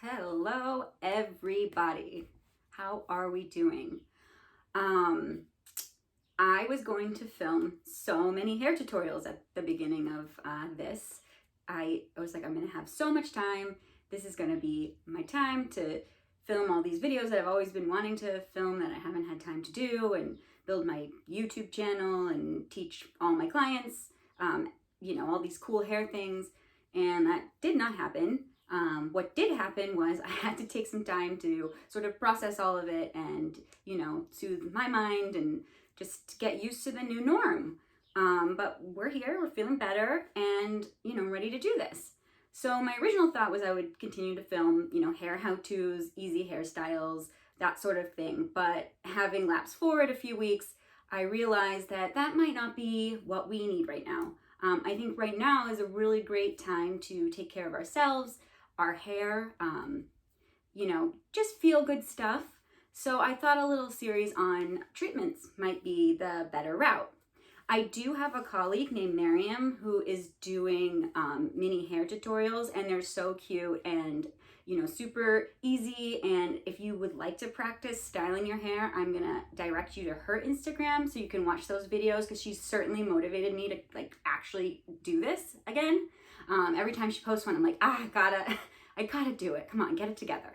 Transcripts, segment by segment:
Hello, everybody. How are we doing? Um, I was going to film so many hair tutorials at the beginning of this. I was like, I'm gonna have so much time. This is gonna be my time to film all these videos that I've always been wanting to film that I haven't had time to do, and build my YouTube channel and teach all my clients, all these cool hair things. And that did not happen. What did happen was I had to take some time to sort of process all of it and, soothe my mind and just get used to the new norm. But we're here, we're feeling better, and, ready to do this. So my original thought was I would continue to film, hair how-tos, easy hairstyles, that sort of thing. But having lapsed forward a few weeks, I realized that that might not be what we need right now. I think right now is a really great time to take care of ourselves, our hair, just feel good stuff. So I thought a little series on treatments might be the better route. I do have a colleague named Miriam who is doing mini hair tutorials, and they're so cute and super easy. And if you would like to practice styling your hair, I'm gonna direct you to her Instagram so you can watch those videos, because she's certainly motivated me to actually do this again. Every time she posts one, I'm like, I gotta do it. Come on, get it together.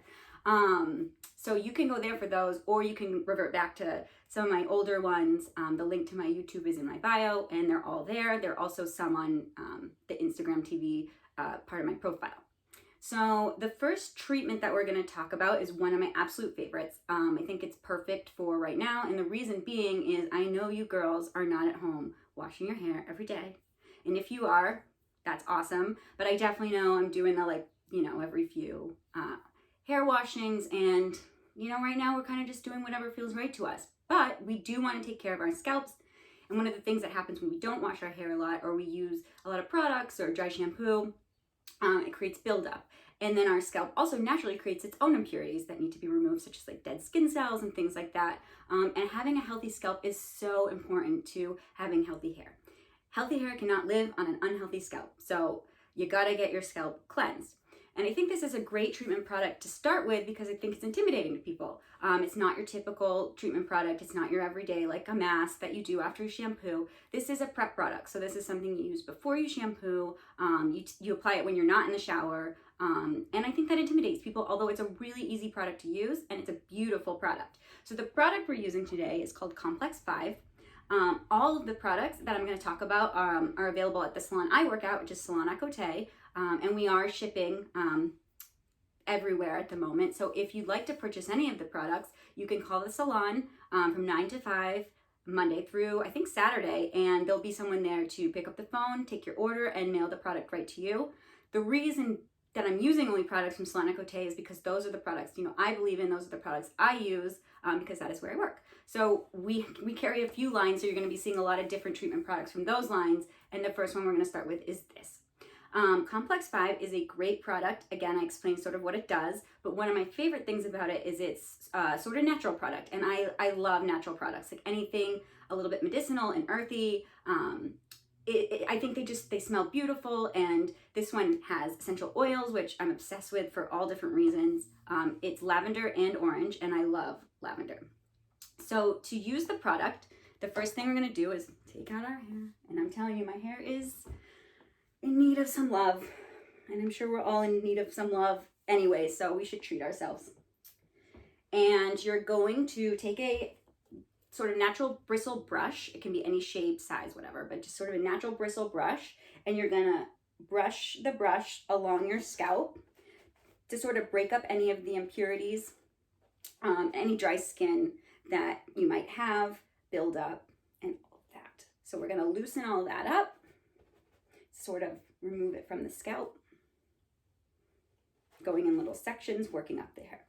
So you can go there for those, or you can revert back to some of my older ones. The link to my YouTube is in my bio, and they're all there. There are also some on the Instagram TV part of my profile. So the first treatment that we're going to talk about is one of my absolute favorites. I think it's perfect for right now, and the reason being is I know you girls are not at home washing your hair every day. And if you are, that's awesome. But I definitely know I'm doing the every few hair washings, and right now we're kind of just doing whatever feels right to us. But we do want to take care of our scalps. And one of the things that happens when we don't wash our hair a lot, or we use a lot of products or dry shampoo, it creates buildup. And then our scalp also naturally creates its own impurities that need to be removed, such as dead skin cells and things like that. And having a healthy scalp is so important to having healthy hair. Healthy hair cannot live on an unhealthy scalp. So you gotta get your scalp cleansed. And I think this is a great treatment product to start with, because I think it's intimidating to people. It's not your typical treatment product. It's not your everyday, like a mask that you do after you shampoo. This is a prep product. So this is something you use before you shampoo. You apply it when you're not in the shower. And I think that intimidates people, although it's a really easy product to use, and it's a beautiful product. So the product we're using today is called Complex 5. All of the products that I'm going to talk about are available at the salon I work at, which is Salon Acote. And we are shipping everywhere at the moment. So if you'd like to purchase any of the products, you can call the salon from 9 to 5, Monday through, I think, Saturday, and there'll be someone there to pick up the phone, take your order, and mail the product right to you. The reason that I'm using only products from Salon Acote is because those are the products, I believe in. Those are the products I use, because that is where I work. So we carry a few lines, so you're going to be seeing a lot of different treatment products from those lines. And the first one we're going to start with is this. Complex 5 is a great product. Again, I explained sort of what it does, but one of my favorite things about it is it's sort of natural product. And I love natural products, like anything a little bit medicinal and earthy. I think they smell beautiful, and this one has essential oils, which I'm obsessed with for all different reasons. It's lavender and orange, and I love lavender. So to use the product, the first thing we're going to do is take out our hair, and I'm telling you, my hair is in need of some love, and I'm sure we're all in need of some love anyway, so we should treat ourselves. And you're going to take a sort of natural bristle brush. It can be any shape, size, whatever, but just sort of a natural bristle brush, and you're gonna brush the brush along your scalp to sort of break up any of the impurities, any dry skin that you might have, build up, and all of that. So we're gonna loosen all that up, sort of remove it from the scalp, going in little sections, working up the hair.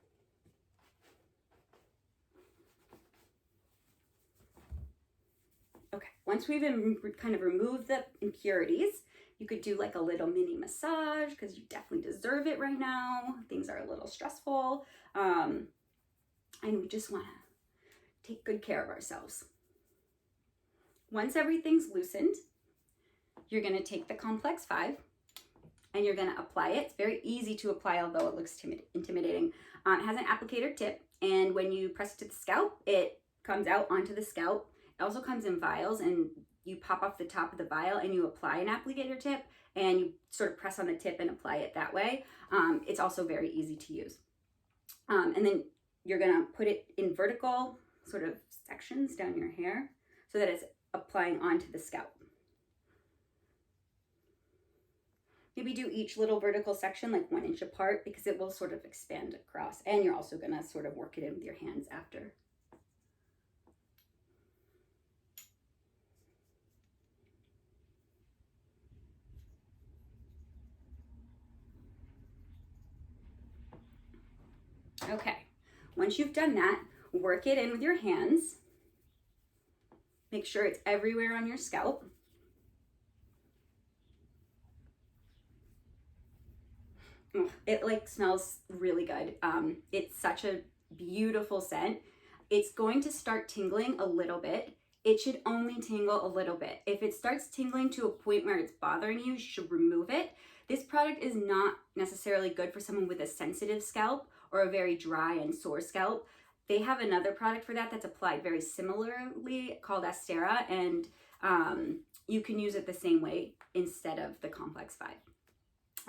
Okay, once we've kind of removed the impurities, you could do like a little mini massage, because you definitely deserve it right now. Things are a little stressful, and we just want to take good care of ourselves. Once everything's loosened, you're going to take the Complex 5, and you're gonna apply it. It's very easy to apply, although it looks intimidating. It has an applicator tip, and when you press it to the scalp, it comes out onto the scalp. It also comes in vials, and you pop off the top of the vial and you apply an applicator tip, and you sort of press on the tip and apply it that way. It's also very easy to use. And then you're gonna put it in vertical sort of sections down your hair so that it's applying onto the scalp. Maybe do each little vertical section like 1 inch apart, because it will sort of expand across, and you're also gonna sort of work it in with your hands after. Okay, once you've done that, work it in with your hands. Make sure it's everywhere on your scalp. It like smells really good. It's such a beautiful scent. It's going to start tingling a little bit. It should only tingle a little bit. If it starts tingling to a point where it's bothering you, you should remove it. This product is not necessarily good for someone with a sensitive scalp or a very dry and sore scalp. They have another product for that that's applied very similarly called Astera, and you can use it the same way instead of the Complex 5.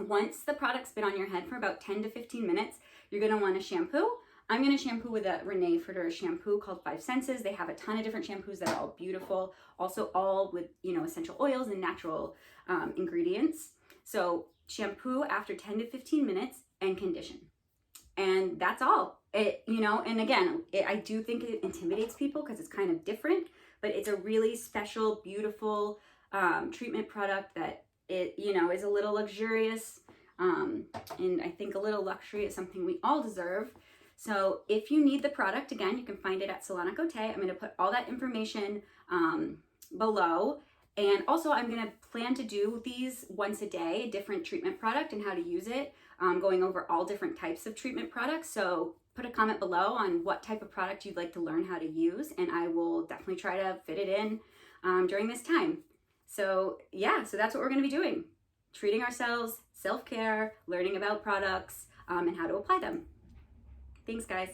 Once the product's been on your head for about 10 to 15 minutes, you're gonna wanna shampoo. I'm gonna shampoo with a Rene Furterer shampoo called 5 Senses. They have a ton of different shampoos that are all beautiful, also all with, essential oils and natural ingredients. So shampoo after 10 to 15 minutes and condition. And that's all. And again, I do think it intimidates people because it's kind of different, but it's a really special, beautiful treatment product that is a little luxurious, and I think a little luxury is something we all deserve. So if you need the product, again, you can find it at Salon Acote. I'm going to put all that information below. And also I'm going to plan to do these once a day, a different treatment product and how to use it, going over all different types of treatment products. So put a comment below on what type of product you'd like to learn how to use, and I will definitely try to fit it in during this time. So yeah, so that's what we're going to be doing. Treating ourselves, self-care, learning about products, and how to apply them. Thanks, guys.